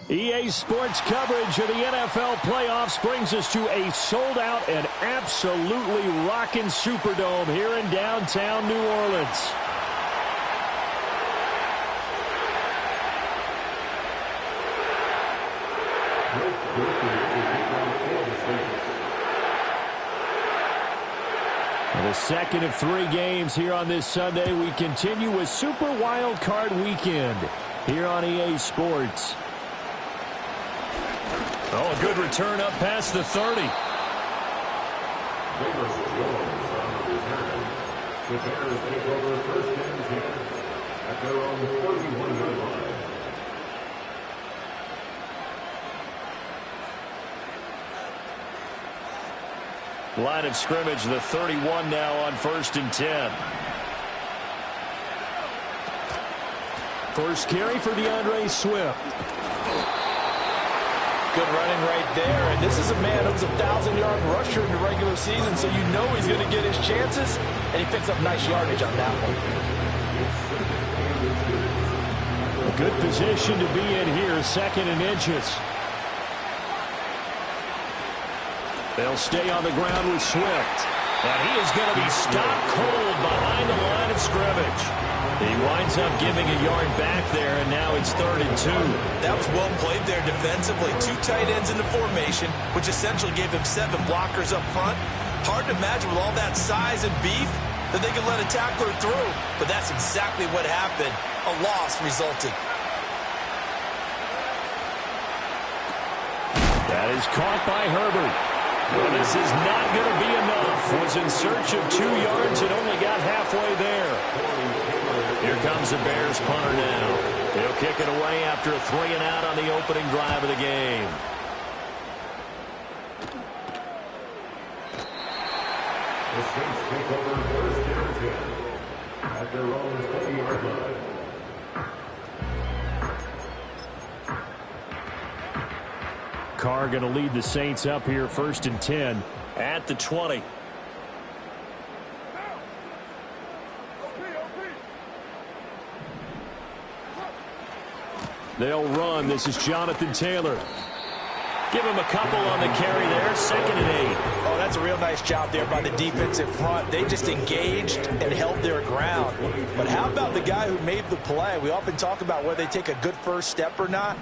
EA Sports coverage of the NFL playoffs brings us to a sold-out and absolutely rocking Superdome here in downtown New Orleans. The second of 3 games here on this Sunday. We continue with Super Wild Card Weekend here on EA Sports. Oh, a good return up past the 30. The Bears take over first and 10 at their own 41-yard line. Line of scrimmage, the 31 now on 1st and 10. First carry for DeAndre Swift. Good running right there, and this is a man who's a 1,000-yard rusher in the regular season, so you know he's going to get his chances, and he picks up nice yardage on that one. A good position to be in here, 2nd and inches. They'll stay on the ground with Swift, and he is going to be stopped cold behind the line of scrimmage. He winds up giving a yard back there, and now it's 3rd and 2. That was well played there defensively. 2 tight ends in the formation, which essentially gave them 7 blockers up front. Hard to imagine with all that size and beef that they could let a tackler through, but that's exactly what happened. A loss resulted. That is caught by Herbert. Well, this is not going to be enough. Was in search of 2 yards and only got halfway there. Here comes the Bears punter now. He'll kick it away after a 3 and out on the opening drive of the game. The Saints take over 1st and 10 at their own 20-yard line. Carr going to lead the Saints up here 1st and 10 at the 20. They'll run. This is Jonathan Taylor. Give him a couple on the carry there. 2nd and 8. Oh, that's a real nice job there by the defensive front. They just engaged and held their ground. But how about the guy who made the play? We often talk about whether they take a good first step or not.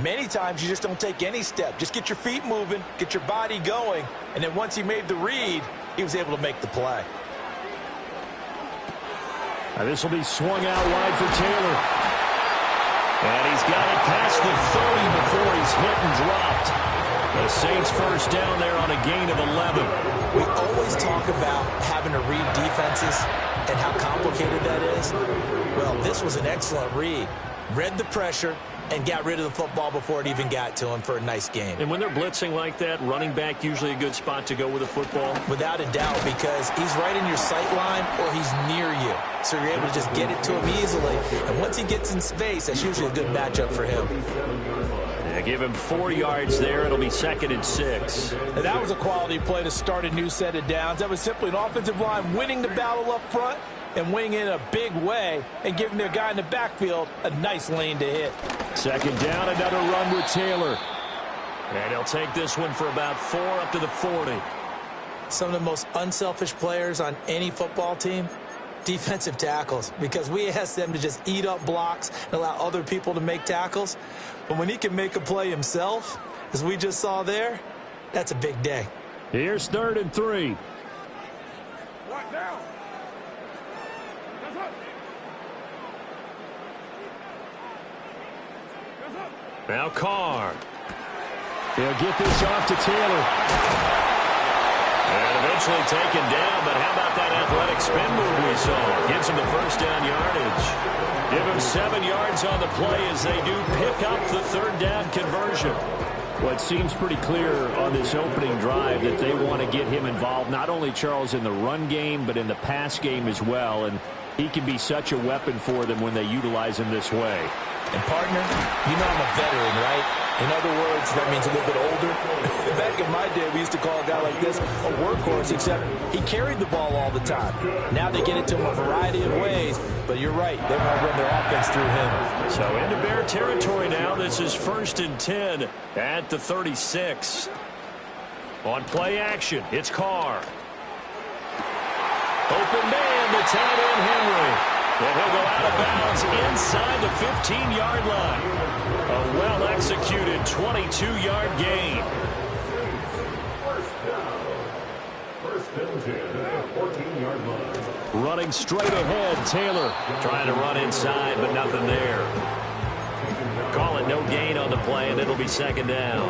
Many times you just don't take any step. Just get your feet moving, get your body going, and then once he made the read, he was able to make the play. Now this will be swung out wide for Taylor. And he's got it past the 30 before he's hit and dropped. The Saints first down there on a gain of 11. We always talk about having to read defenses and how complicated that is. Well, this was an excellent read. Read the pressure and got rid of the football before it even got to him for a nice game. And when they're blitzing like that, running back usually a good spot to go with a football? Without a doubt, because he's right in your sight line or he's near you. So you're able to just get it to him easily. And once he gets in space, that's usually a good matchup for him. Yeah, give him 4 yards there. It'll be 2nd and 6. And that was a quality play to start a new set of downs. That was simply an offensive line winning the battle up front and winning in a big way and giving their guy in the backfield a nice lane to hit. 2nd down, another run with Taylor. And he'll take this one for about 4 up to the 40. Some of the most unselfish players on any football team, defensive tackles, because we ask them to just eat up blocks and allow other people to make tackles. But when he can make a play himself, as we just saw there, that's a big day. Here's 3rd and 3. Now Carr. He'll get this off to Taylor. And eventually taken down, but how about that athletic spin move we saw? Gives him the first down yardage. Give him 7 yards on the play as they do pick up the third down conversion. Well, it seems pretty clear on this opening drive that they want to get him involved, not only, Charles, in the run game, but in the pass game as well. And he can be such a weapon for them when they utilize him this way. And, partner, you know I'm a veteran, right? In other words, that means a little bit older. Back in my day, we used to call a guy like this a workhorse, except he carried the ball all the time. Now they get it to him a variety of ways, but you're right. They want to run their offense through him. So into Bear territory now. This is 1st and 10 at the 36. On play action, it's Carr. Open man, the tight end Henry. And he'll go out of bounds inside the 15-yard line. A well-executed 22-yard gain. First and 10, 14-yard line. Running straight ahead, Taylor. Trying to run inside, but nothing there. Call it no gain on the play, and it'll be 2nd down.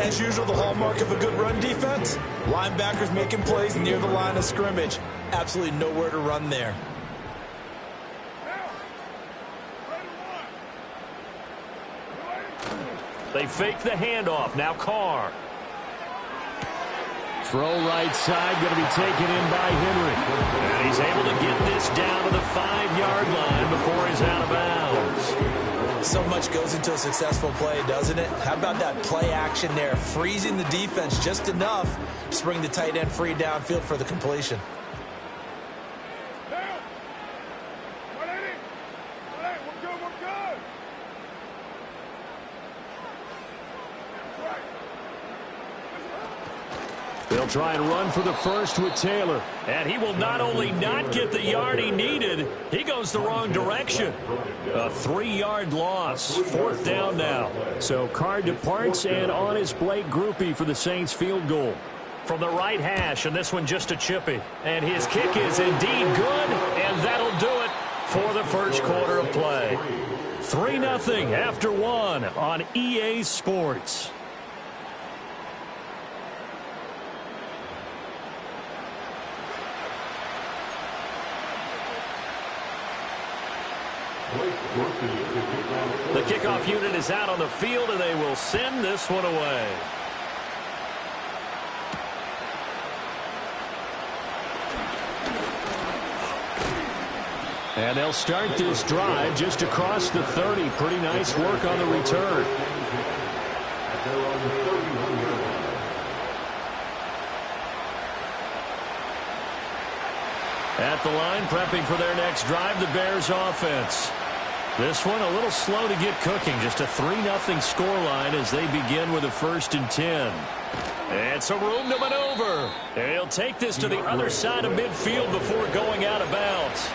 As usual, the hallmark of a good run defense, linebackers making plays near the line of scrimmage. Absolutely nowhere to run there. They fake the handoff. Now Carr. Throw right side, going to be taken in by Henry. And he's able to get this down to the 5-yard line before he's out of bounds. So much goes into a successful play, doesn't it? How about that play action there? Freezing the defense just enough to bring the tight end free downfield for the completion. They'll try and run for the first with Taylor. And he will not only not get the yard he needed, he goes the wrong direction. A 3-yard loss. 4th down now. So Carr departs, and on is Blake Grupe for the Saints field goal. From the right hash, and this one just a chippy. And his kick is indeed good, and that'll do it for the first quarter of play. 3-0 after 1 on EA Sports. The kickoff unit is out on the field, and they will send this one away. And they'll start this drive just across the 30. Pretty nice work on the return. At the line, prepping for their next drive, the Bears offense. This one a little slow to get cooking. Just a 3-0 scoreline as they begin with a 1st and 10. And some room to maneuver. And he'll take this to the other side of midfield before going out of bounds.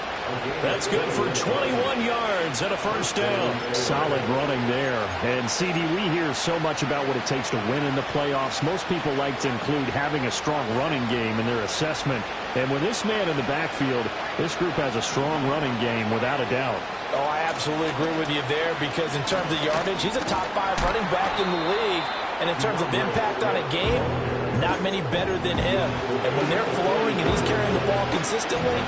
That's good for 21 yards and a 1st down. Solid running there. And, CD, we hear so much about what it takes to win in the playoffs. Most people like to include having a strong running game in their assessment. And with this man in the backfield, this group has a strong running game without a doubt. Oh, I absolutely agree with you there, because in terms of yardage, he's a top 5 running back in the league. And in terms of impact on a game, not many better than him. And when they're flowing and he's carrying the ball consistently,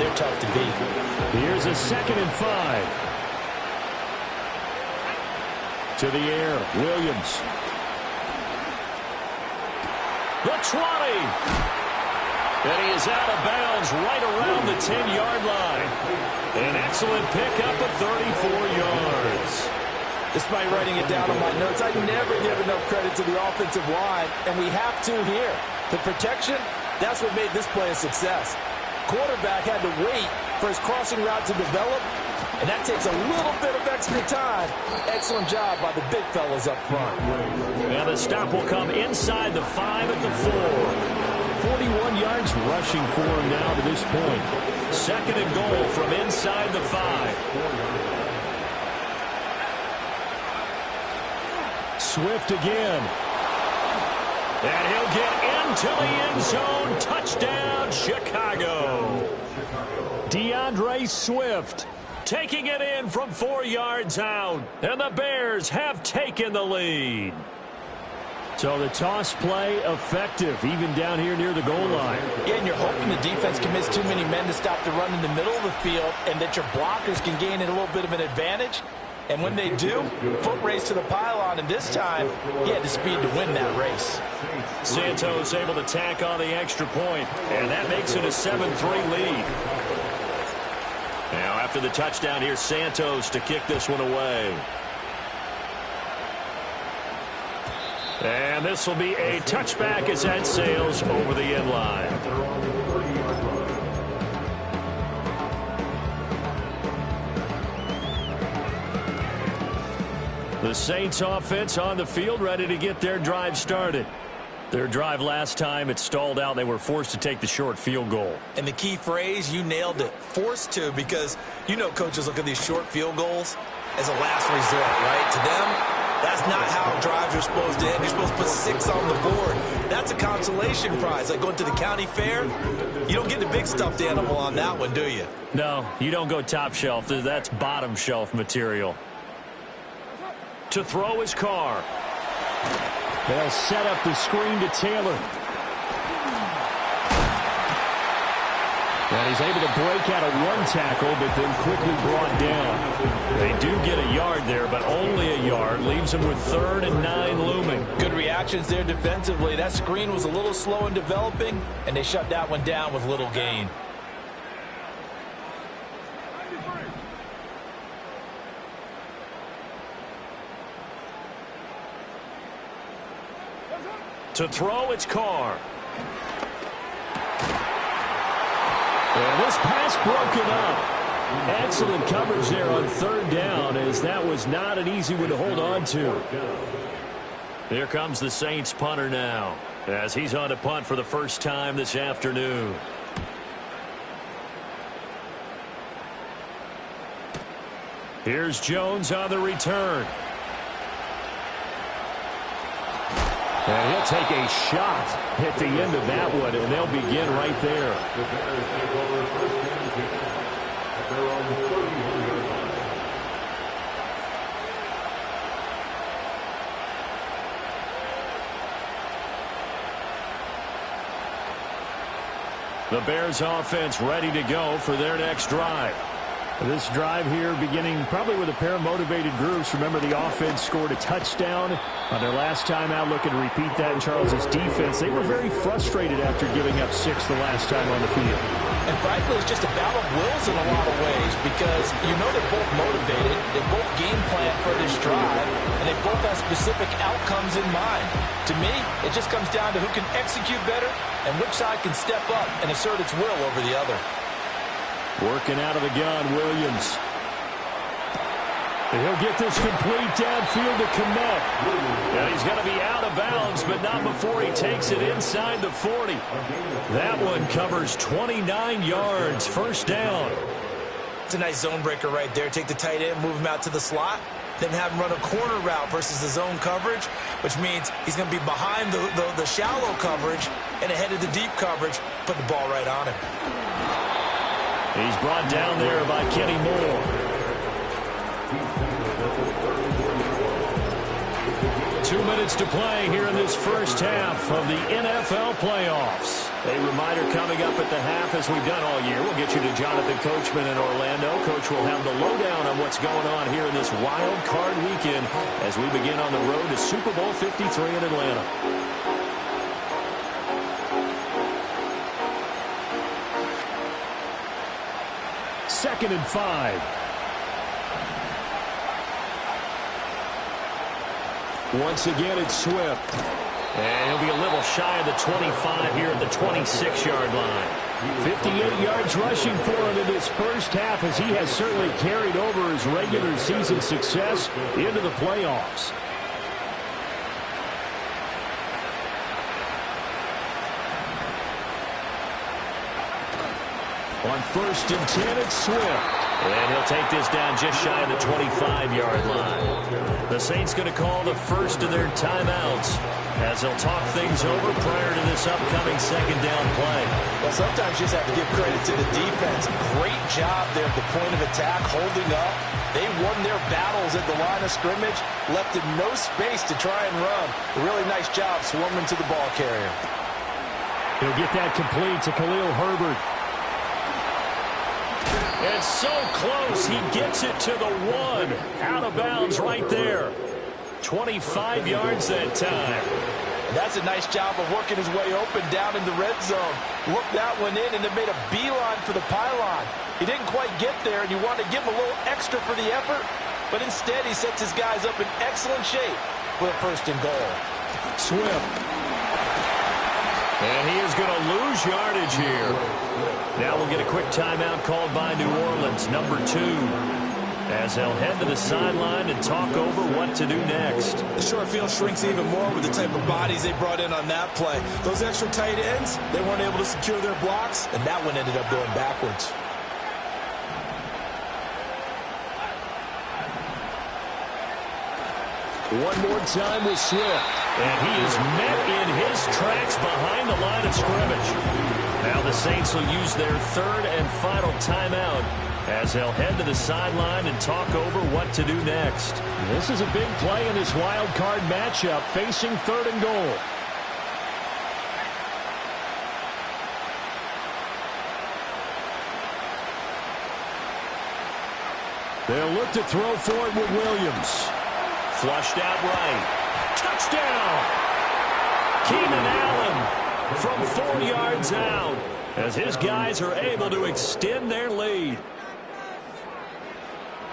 they're tough to beat. Here's a 2nd and 5. To the air, Williams. The 20. And he is out of bounds right around the 10-yard line. An excellent pickup of 34 yards. Despite writing it down on my notes, I never give enough credit to the offensive line, and we have to here. The protection, that's what made this play a success. Quarterback had to wait for his crossing route to develop, and that takes a little bit of extra time. Excellent job by the big fellas up front. And the stop will come inside the 5 at the 4. 41 yards rushing for him now to this point. 2nd and goal from inside the 5. Swift again. And he'll get into the end zone. Touchdown, Chicago. DeAndre Swift taking it in from 4 yards out. And the Bears have taken the lead. So the toss play effective, even down here near the goal line. Yeah, and you're hoping the defense commits too many men to stop the run in the middle of the field and that your blockers can gain a little bit of an advantage. And when they do, foot race to the pylon, and this time, he had the speed to win that race. Santos able to tack on the extra point, and that makes it a 7-3 lead. Now, after the touchdown, here's Santos to kick this one away. And this will be a touchback as that sails over the end line. The Saints offense on the field, ready to get their drive started. Their drive last time, it stalled out. They were forced to take the short field goal. And the key phrase, you nailed it, forced to, because you know coaches look at these short field goals as a last resort, right? To them, that's not how drives are supposed to end. You're supposed to put 6 on the board. That's a consolation prize. Like going to the county fair, you don't get the big stuffed animal on that one, do you? No, you don't go top shelf. That's bottom shelf material. To throw his car. They'll set up the screen to Taylor. And he's able to break out of one tackle, but then quickly brought down. They do get a yard there, but only a yard. Leaves them with 3rd and 9 looming. Good reactions there defensively. That screen was a little slow in developing, and they shut that one down with little gain. To throw, it's Carr. And this pass broken up. Excellent coverage there on 3rd down, as that was not an easy one to hold on to. Here comes the Saints punter now, as he's on to punt for the first time this afternoon. Here's Jones on the return. And he'll take a shot at the end of that one, and they'll begin right there. The Bears take over 1st and 10 at their own 30-yard line. The Bears offense ready to go for their next drive. This drive here beginning probably with a pair of motivated groups. Remember, the offense scored a touchdown on their last time out, looking to repeat that in Charles's defense. They were very frustrated after giving up 6 the last time on the field. And frankly, it's just a battle of wills in a lot of ways, because you know they're both motivated, they both game plan for this drive, and they both have specific outcomes in mind. To me, it just comes down to who can execute better and which side can step up and assert its will over the other. Working out of the gun, Williams. And he'll get this complete downfield to Kmet. And he's going to be out of bounds, but not before he takes it inside the 40. That one covers 29 yards, 1st down. It's a nice zone breaker right there. Take the tight end, move him out to the slot, then have him run a corner route versus the zone coverage, which means he's going to be behind the shallow coverage and ahead of the deep coverage. Put the ball right on him. He's brought down there by Kenny Moore. 2 minutes to play here in this first half of the NFL playoffs. A reminder coming up at the half, as we've done all year. We'll get you to Jonathan Coachman in Orlando. Coach will have the lowdown on what's going on here in this wild card weekend as we begin on the road to Super Bowl 53 in Atlanta. 2nd and 5. Once again, it's Swift. And he'll be a little shy of the 25 here at the 26-yard line. 58 yards rushing for him in this first half, as he has certainly carried over his regular season success into the playoffs. On 1st and 10, it's Swift. And he'll take this down just shy of the 25-yard line. The Saints going to call the first of their timeouts as they'll talk things over prior to this upcoming second down play. Well, sometimes you just have to give credit to the defense. Great job there at the point of attack, holding up. They won their battles at the line of scrimmage, left in no space to try and run. A really nice job swarming to the ball carrier. He'll get that complete to Khalil Herbert. It's so close. He gets it to the 1. Out of bounds right there. 25 yards that time. That's a nice job of working his way open down in the red zone. Looked that one in and it made a beeline for the pylon. He didn't quite get there, and you want to give him a little extra for the effort, but instead he sets his guys up in excellent shape for a first and goal. Swift. And he is going to lose yardage here. Now we'll get a quick timeout called by New Orleans, number 2, as they'll head to the sideline and talk over what to do next. The short field shrinks even more with the type of bodies they brought in on that play. Those extra tight ends, they weren't able to secure their blocks, and that one ended up going backwards. One more time with Swift. And he is met in his tracks behind the line of scrimmage. Now the Saints will use their third and final timeout as they'll head to the sideline and talk over what to do next. This is a big play in this wild card matchup, facing third and goal. They'll look to throw for it with Williams. Flushed out right. Touchdown! Keenan Allen from 4 yards out as his guys are able to extend their lead.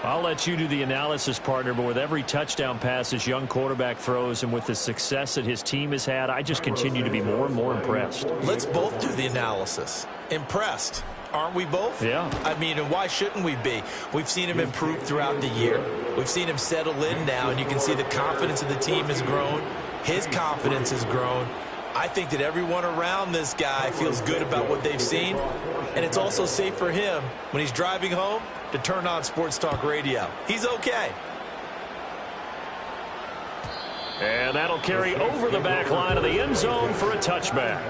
I'll let you do the analysis, partner, but with every touchdown pass this young quarterback throws and with the success that his team has had, I just continue to be more and more impressed. Let's both do the analysis. Impressed. Aren't we both? Yeah. I mean, and why shouldn't we be? We've seen him improve throughout the year. We've seen him settle in now, and you can see the confidence of the team has grown. His confidence has grown. I think that everyone around this guy feels good about what they've seen, and it's also safe for him when he's driving home to turn on Sports Talk Radio. He's okay. And that'll carry over the back line of the end zone for a touchback.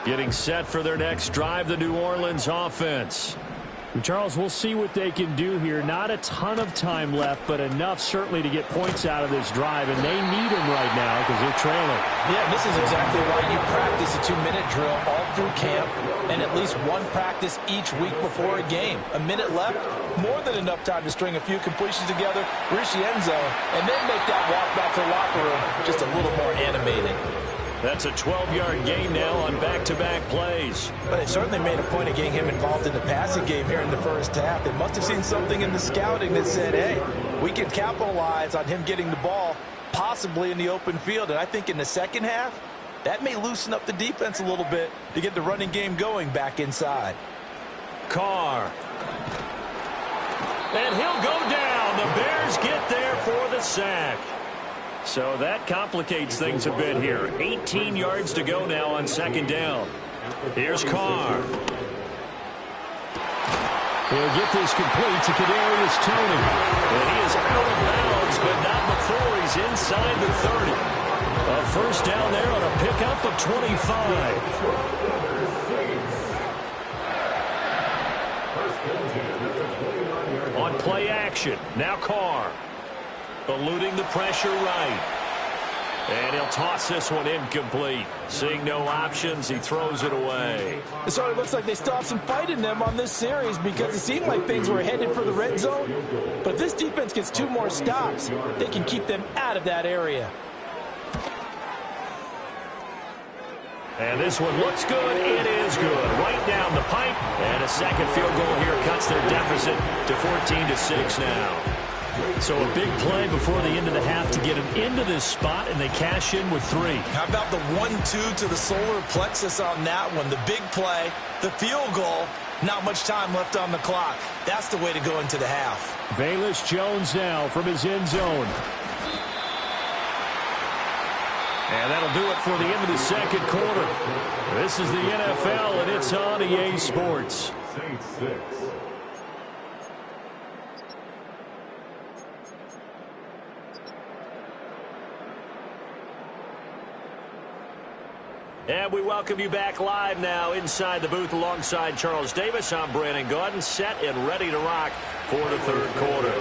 Getting set for their next drive, the New Orleans offense. Charles, we'll see what they can do here. Not a ton of time left, but enough certainly to get points out of this drive, and they need them right now because they're trailing. Yeah, this is exactly why you practice a 2-minute drill all through camp and at least one practice each week before a game. A minute left, more than enough time to string a few completions together, reach the end zone, and then make that walk back to the locker room just a little more animated. That's a 12-yard gain now on back-to-back plays. But they certainly made a point of getting him involved in the passing game here in the first half. They must have seen something in the scouting that said, hey, we can capitalize on him getting the ball possibly in the open field. And I think in the second half, that may loosen up the defense a little bit to get the running game going back inside. Carr. And he'll go down. The Bears get there for the sack. So that complicates things a bit here. 18 yards to go now on second down. Here's Carr. He'll get this complete to Kadarius Toney. And he is out of bounds, but not before he's inside the 30. A first down there on a pickup of 25. On play action, now Carr. Eluding the pressure right. And he'll toss this one incomplete. Seeing no options, he throws it away. It sort of looks like they still have some fight in them on this series because it seemed like things were headed for the red zone. But if this defense gets 2 more stops, they can keep them out of that area. And this one looks good. It is good. Right down the pipe. And a second field goal here cuts their deficit to 14-6 now. So a big play before the end of the half to get them into this spot, and they cash in with 3. How about the 1-2 to the solar plexus on that one? The big play, the field goal, not much time left on the clock. That's the way to go into the half. Velus Jones now from his end zone. And that'll do it for the end of the second quarter. This is the NFL, and it's on EA Sports. Saints 6. And we welcome you back live now inside the booth alongside Charles Davis. I'm Brandon Gaudin, set and ready to rock for the third quarter.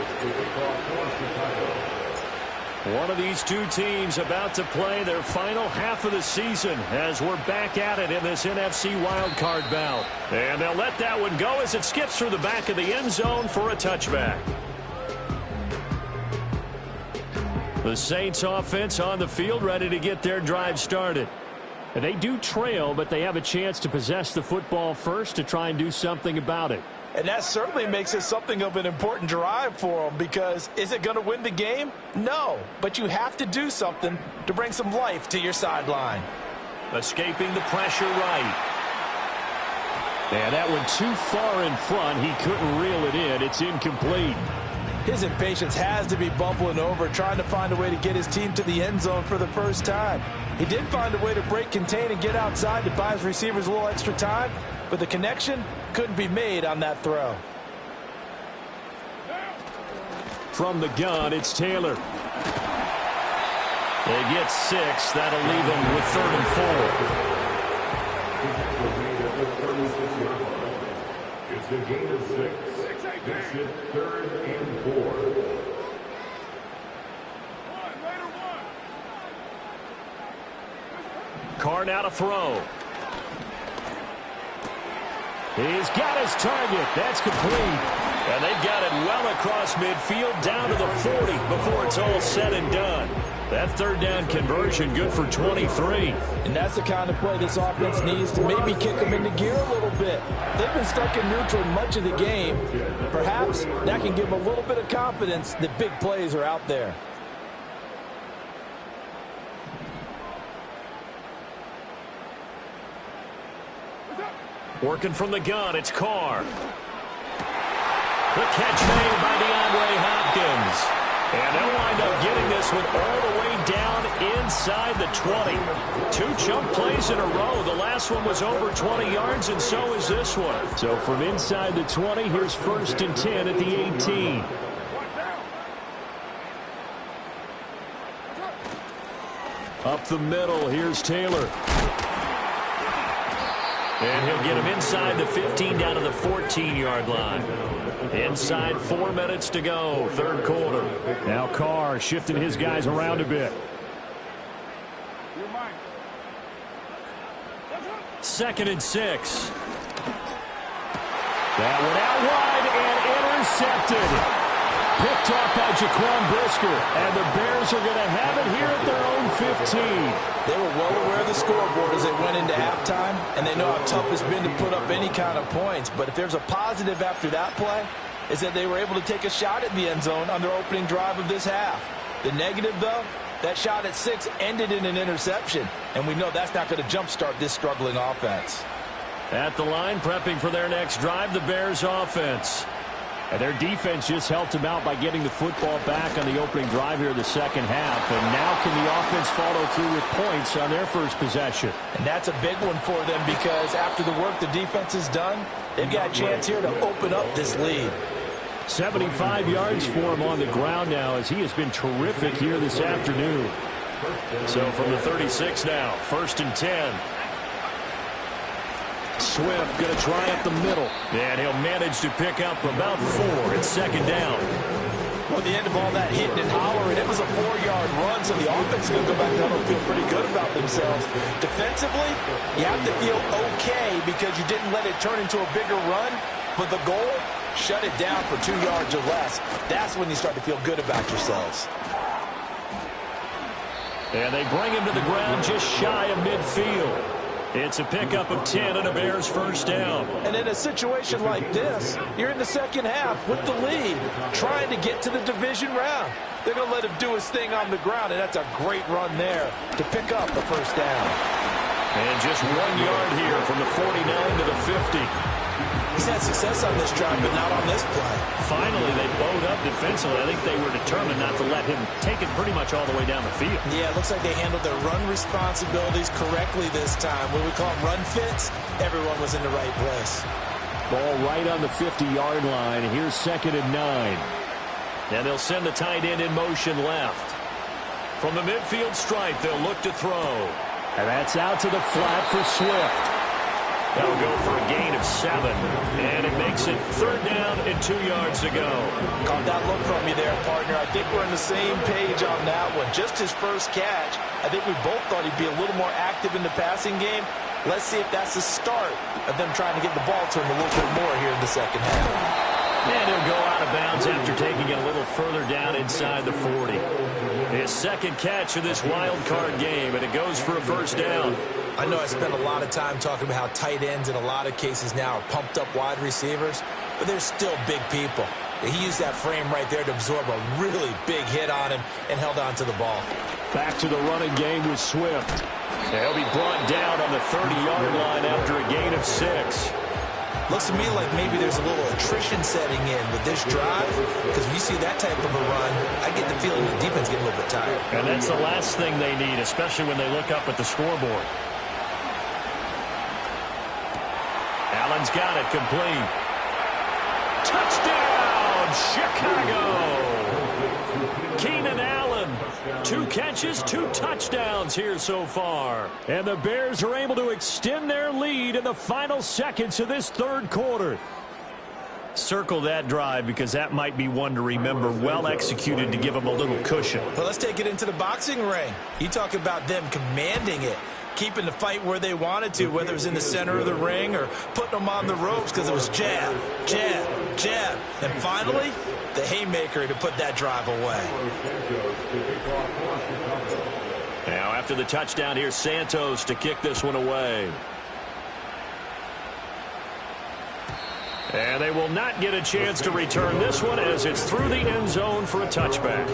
One of these two teams about to play their final half of the season as we're back at it in this NFC wildcard bout. And they'll let that one go as it skips through the back of the end zone for a touchback. The Saints offense on the field ready to get their drive started. And they do trail, but they have a chance to possess the football first to try and do something about it. And that certainly makes it something of an important drive for them, because is it going to win the game? No, but you have to do something to bring some life to your sideline. Escaping the pressure right. And that one too far in front. He couldn't reel it in. It's incomplete. His impatience has to be bubbling over, trying to find a way to get his team to the end zone for the first time. He did find a way to break, contain, and get outside to buy his receivers a little extra time, but the connection couldn't be made on that throw. From the gun, it's Taylor. They get 6. That'll leave them with 3rd and 4. It's a gain of 6. It's it 3rd and 4. Carr now to throw. He's got his target. That's complete. And they've got it well across midfield down to the 40 before it's all said and done. That third down conversion good for 23. And that's the kind of play this offense needs to maybe kick them into gear a little bit. They've been stuck in neutral much of the game. Perhaps that can give them a little bit of confidence that big plays are out there. Working from the gun, it's Carr. The catch made by DeAndre Hopkins. And they'll wind up getting this one all the way down inside the 20. 2 chunk plays in a row. The last one was over 20 yards, and so is this one. So from inside the 20, here's 1st and 10 at the 18. Up the middle, here's Taylor. And he'll get him inside the 15 down to the 14-yard line. Inside 4 minutes to go, third quarter. Now Carr shifting his guys around a bit. 2nd and 6. That one out wide and intercepted. Picked off by Jaquan Brisker, and the Bears are going to have it here at their own 15. They were well aware of the scoreboard as they went into halftime, and they know how tough it's been to put up any kind of points. But if there's a positive after that play, is that they were able to take a shot at the end zone on their opening drive of this half. The negative, though, that shot at 6 ended in an interception, and we know that's not going to jumpstart this struggling offense. At the line, prepping for their next drive, the Bears offense. And their defense just helped them out by getting the football back on the opening drive here in the second half. And now can the offense follow through with points on their first possession? And that's a big one for them, because after the work the defense has done, they've got a chance here to open up this lead. 75 yards for him on the ground now, as he has been terrific here this afternoon. So from the 36 now, 1st and 10. Swift going to try up the middle, and he'll manage to pick up about 4. It's 2nd down. Well, at the end of all that hitting and hollering, it was a 4-yard run, so the offense is going to go back down and feel pretty good about themselves. Defensively, you have to feel okay because you didn't let it turn into a bigger run, but the goal, shut it down for 2 yards or less. That's when you start to feel good about yourselves. And they bring him to the ground just shy of midfield. It's a pickup of 10 and a Bears first down. And in a situation like this, you're in the second half with the lead, trying to get to the division round. They're going to let him do his thing on the ground, and that's a great run there to pick up the first down. And just 1 yard here from the 49 to the 50. He's had success on this drive, but not on this play. Finally, they bowed up defensively. I think they were determined not to let him take it pretty much all the way down the field. Yeah, it looks like they handled their run responsibilities correctly this time. What we call them run fits, everyone was in the right place. Ball right on the 50-yard line. Here's 2nd and 9. And they'll send the tight end in motion left. From the midfield stripe, they'll look to throw. And that's out to the flat for Swift. That'll go for a gain of 7. And it makes it 3rd down and 2 yards to go. Caught that look from you there, partner. I think we're on the same page on that one. Just his first catch. I think we both thought he'd be a little more active in the passing game. Let's see if that's the start of them trying to get the ball to him a little bit more here in the second half. And he'll go out of bounds after taking it a little further down inside the 40. His second catch of this wild card game, and it goes for a 1st down. I know I spent a lot of time talking about how tight ends in a lot of cases now are pumped up wide receivers, but they're still big people. He used that frame right there to absorb a really big hit on him and held on to the ball. Back to the running game with Swift. He'll be brought down on the 30-yard line after a gain of 6. Looks to me like maybe there's a little attrition setting in with this drive, because when you see that type of a run, I get the feeling the defense getting a little bit tired. And that's the last thing they need, especially when they look up at the scoreboard. Allen's got it complete. Touchdown, Chicago! Keenan Allen, 2 catches, 2 touchdowns here so far. And the Bears are able to extend their lead in the final seconds of this 3rd quarter. Circle that drive because that might be one to remember. Well executed to give them a little cushion. Well, let's take it into the boxing ring. You talk about them commanding it, keeping the fight where they wanted to, whether it was in the center of the ring or putting them on the ropes because it was jab, jab, jab. And finally, the haymaker to put that drive away. Now after the touchdown, here's Santos to kick this one away. And they will not get a chance to return this one as it's through the end zone for a touchback.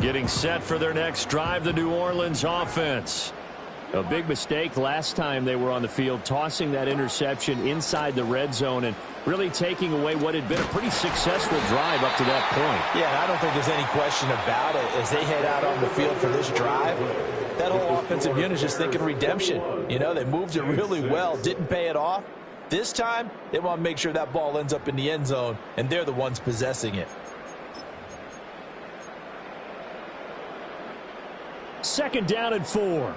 Getting set for their next drive, the New Orleans offense. A big mistake last time they were on the field, tossing that interception inside the red zone and really taking away what had been a pretty successful drive up to that point. Yeah, I don't think there's any question about it. As they head out on the field for this drive, that whole offensive unit is just thinking redemption. You know, they moved it really well, didn't pay it off. This time, they want to make sure that ball ends up in the end zone, and they're the ones possessing it. 2nd down and 4.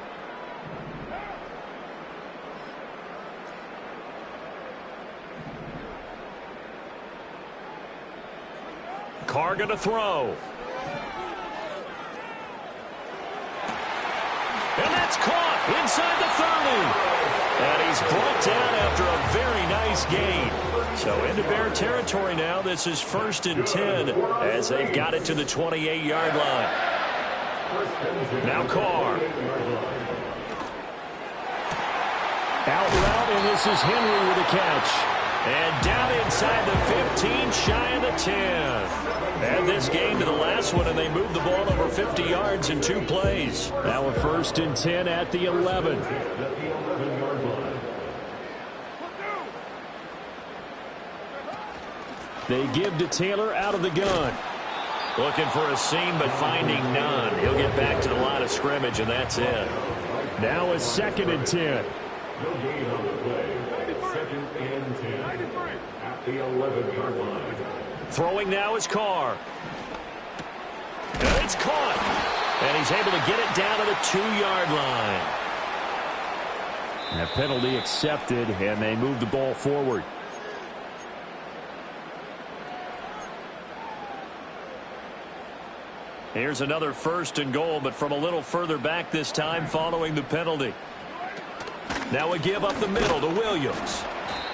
Carr going to throw. And that's caught inside the 30. And he's brought down after a very nice gain. So into Bear territory now. This is 1st and 10 as they've got it to the 28-yard line. Now Carr. Out route, and this is Henry with a catch. And down inside the 15, shy of the 10. And this game to the last one, and they moved the ball over 50 yards in 2 plays. Now a 1st and 10 at the 11. They give to Taylor out of the gun. Looking for a seam, but finding none. He'll get back to the line of scrimmage, and that's it. Now a 2nd and 10. No gain on the play. 2nd and 10 at the 11-yard line. Throwing now is Carr. And it's caught. And he's able to get it down to the 2-yard line. That penalty accepted, and they move the ball forward. Here's another 1st and goal, but from a little further back this time following the penalty. Now a give up the middle to Williams.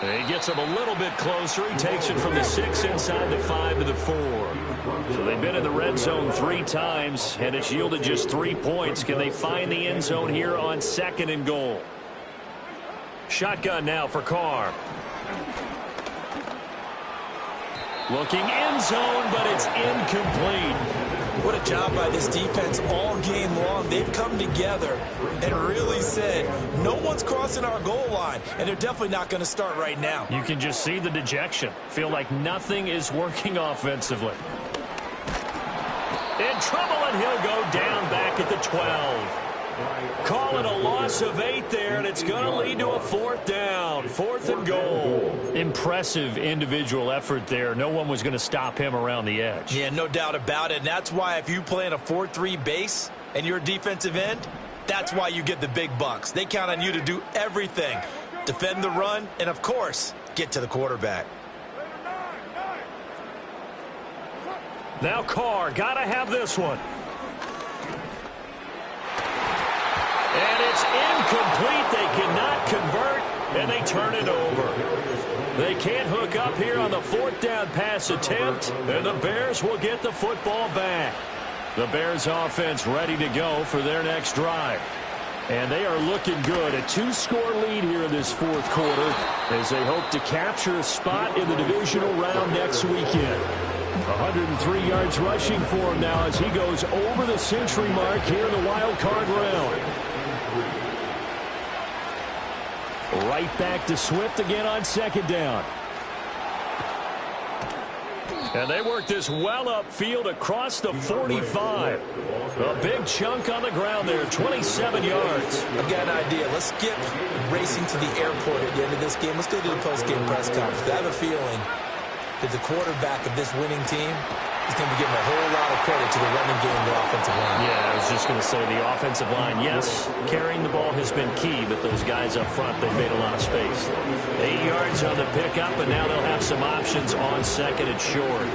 And he gets him a little bit closer. He takes it from the 6 inside the 5 to the 4. So they've been in the red zone 3 times, and it's yielded just 3 points. Can they find the end zone here on 2nd and goal? Shotgun now for Carr. Looking end zone, but it's incomplete. What a job by this defense all game long. They've come together and really said, no one's crossing our goal line, and they're definitely not going to start right now. You can just see the dejection. Feel like nothing is working offensively. In trouble, and he'll go down back at the 12. Call it a loss of 8 there, and it's going to lead to a 4th down. 4th and goal. Impressive individual effort there. No one was going to stop him around the edge. Yeah, no doubt about it. And that's why if you play in a 4-3 base and you're a defensive end, that's why you get the big bucks. They count on you to do everything. Defend the run, and of course, get to the quarterback. Now Carr, got to have this one. And it's incomplete. They cannot convert, and they turn it over. They can't hook up here on the 4th down pass attempt, and the Bears will get the football back. The Bears offense ready to go for their next drive. And they are looking good. A 2-score lead here in this 4th quarter as they hope to capture a spot in the divisional round next weekend. 103 yards rushing for him now as he goes over the century mark here in the wild card round. Right back to Swift again on 2nd down. And they work this well upfield across the 45. A big chunk on the ground there, 27 yards. I've got an idea. Let's skip racing to the airport at the end of this game. Let's go to the post-game press conference. I have a feeling that the quarterback of this winning team is going to be giving a whole lot of credit to the running game and the offensive line. Yeah, I was just going to say the offensive line, yes, carrying the ball has been key, but those guys up front, they've made a lot of space. 8 yards on the pickup, and now they'll have some options on 2nd and short.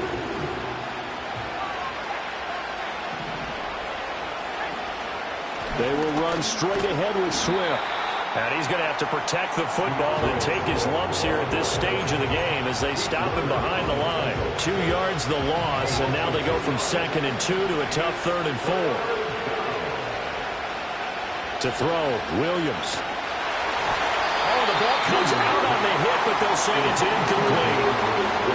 They will run straight ahead with Swift. And he's going to have to protect the football and take his lumps here at this stage of the game as they stop him behind the line. 2 yards the loss, and now they go from 2nd and 2 to a tough 3rd and 4. To throw, Williams. Oh, the ball comes out on the hit, but they'll say it's incomplete.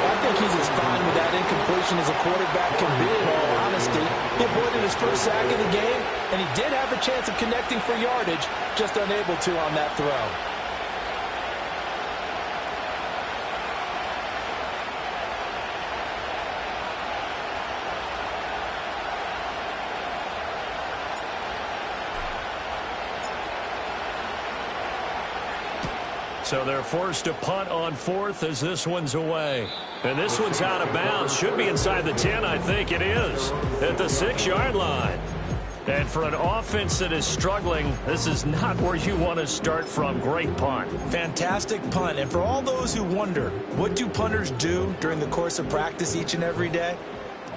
I think he's as fine with that incompletion as a quarterback can be, in all honesty. He avoided his first sack of the game, and he did have a chance of connecting for yardage, just unable to on that throw. So they're forced to punt on 4th as this one's away. And this one's out of bounds. Should be inside the 10, I think it is. At the 6-yard line. And for an offense that is struggling, this is not where you want to start from. Great punt. Fantastic punt. And for all those who wonder, what do punters do during the course of practice each and every day?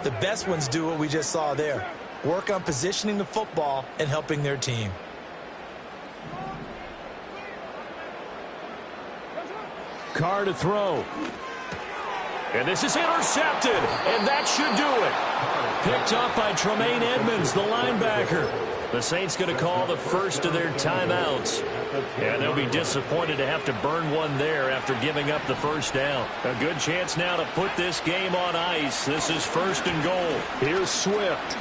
The best ones do what we just saw there. Work on positioning the football and helping their team. Carr to throw. And this is intercepted, and that should do it. Picked up by Tremaine Edmonds, the linebacker. The Saints going to call the first of their timeouts. And they'll be disappointed to have to burn one there after giving up the first down. A good chance now to put this game on ice. This is 1st and goal. Here's Swift.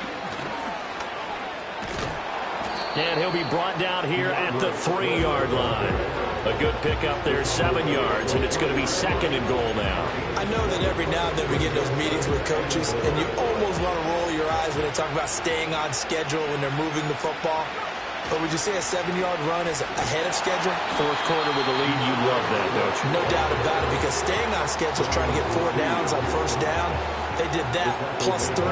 And he'll be brought down here at the 3-yard line. A good pickup there, 7 yards, and it's going to be 2nd and goal now. I know that every now and then we get those meetings with coaches, and you almost want to roll your eyes when they talk about staying on schedule when they're moving the football. But would you say a 7-yard run is ahead of schedule? 4th quarter with a lead, you love that, don't you? No doubt about it, because staying on schedule is trying to get 4 downs on 1st down. They did that plus 3.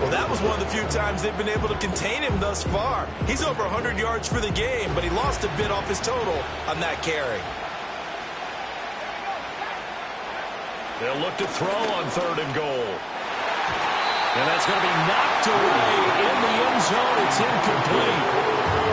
Well, that was one of the few times they've been able to contain him thus far. He's over 100 yards for the game, but he lost a bit off his total on that carry. They'll look to throw on 3rd and goal. And that's going to be knocked away in the end zone. It's incomplete.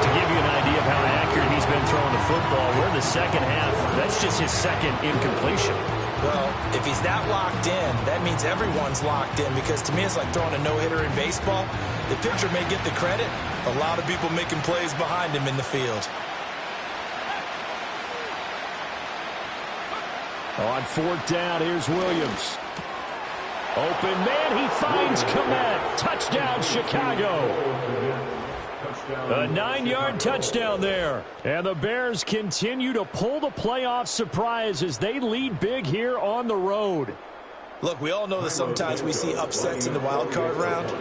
To give you an idea of how accurate he's been throwing the football, we're in the 2nd half. That's just his 2nd incompletion. Well, if he's that locked in, that means everyone's locked in, because to me it's like throwing a no-hitter in baseball. The pitcher may get the credit, a lot of people making plays behind him in the field. On 4th down, here's Williams. Open man, he finds Komet. Touchdown, Chicago. A 9-yard touchdown there. And the Bears continue to pull the playoff surprise as they lead big here on the road. Look, we all know that sometimes we see upsets in the wild card round.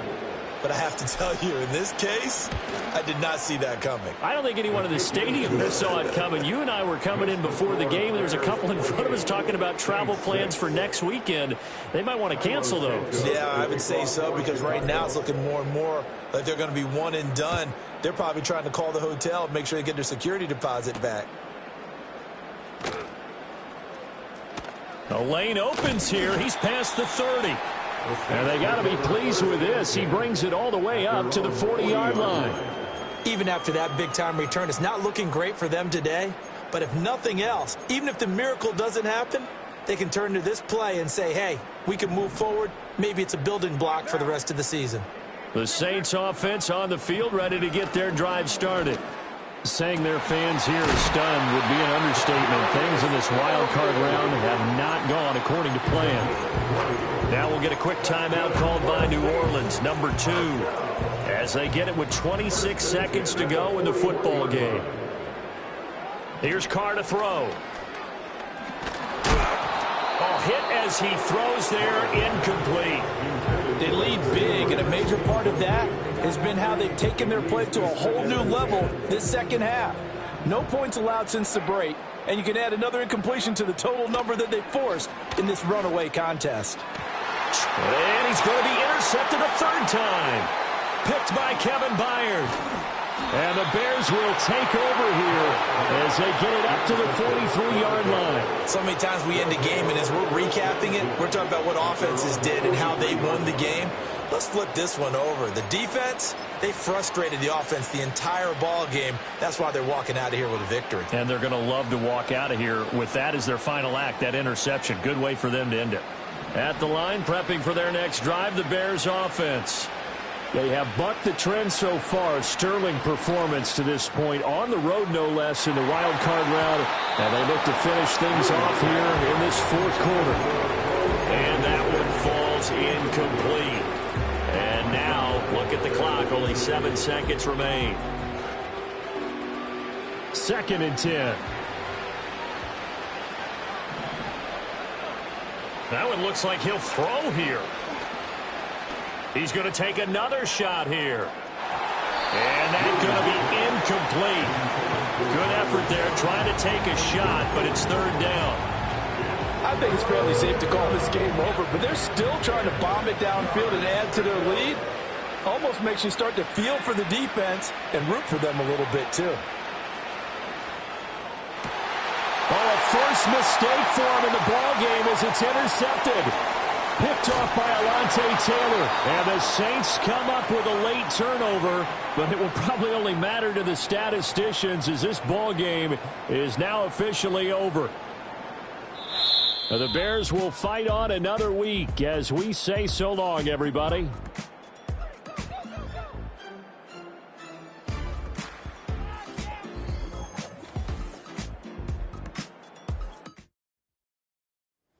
But I have to tell you, in this case, I did not see that coming. I don't think anyone in the stadium saw it coming. You and I were coming in before the game. There's a couple in front of us talking about travel plans for next weekend. They might want to cancel those. Yeah, I would say so, because right now it's looking more and more like they're going to be one and done. They're probably trying to call the hotel and make sure they get their security deposit back. The lane opens here. He's past the 30. And they got to be pleased with this. He brings it all the way up to the 40-yard line. Even after that big-time return, it's not looking great for them today. But if nothing else, even if the miracle doesn't happen, they can turn to this play and say, hey, we can move forward. Maybe it's a building block for the rest of the season. The Saints offense on the field, ready to get their drive started. Saying their fans here are stunned would be an understatement. Things in this wild card round have not gone according to plan. Now we'll get a quick timeout called by New Orleans, number 2, as they get it with 26 seconds to go in the football game. Here's Carr to throw. Hit as he throws there, incomplete. They lead big, and a major part of that has been how they've taken their play to a whole new level this second half. No points allowed since the break, and you can add another incompletion to the total number that they forced in this runaway contest. And he's going to be intercepted a third time. Picked by Kevin Byard. And the Bears will take over here as they get it up to the 43-yard line. So many times we end the game, and as we're recapping it, we're talking about what offenses did and how they won the game. Let's flip this one over. The defense, they frustrated the offense the entire ball game. That's why they're walking out of here with a victory. And they're going to love to walk out of here with that as their final act, that interception. Good way for them to end it. At the line, prepping for their next drive, the Bears offense. They have bucked the trend so far. Sterling performance to this point on the road, no less, in the wild card round. And they look to finish things off here in this fourth quarter. And that one falls incomplete. And now, look at the clock. Only 7 seconds remain. 2nd and 10. That one looks like he'll throw here. He's going to take another shot here. And that's going to be incomplete. Good effort there trying to take a shot, but it's 3rd down. I think it's fairly safe to call this game over, but they're still trying to bomb it downfield and add to their lead. Almost makes you start to feel for the defense and root for them a little bit, too. Oh, a first mistake for him in the ballgame as it's intercepted. Picked off by Alontae Taylor. And the Saints come up with a late turnover, but it will probably only matter to the statisticians as this ball game is now officially over. The Bears will fight on another week as we say so long, everybody.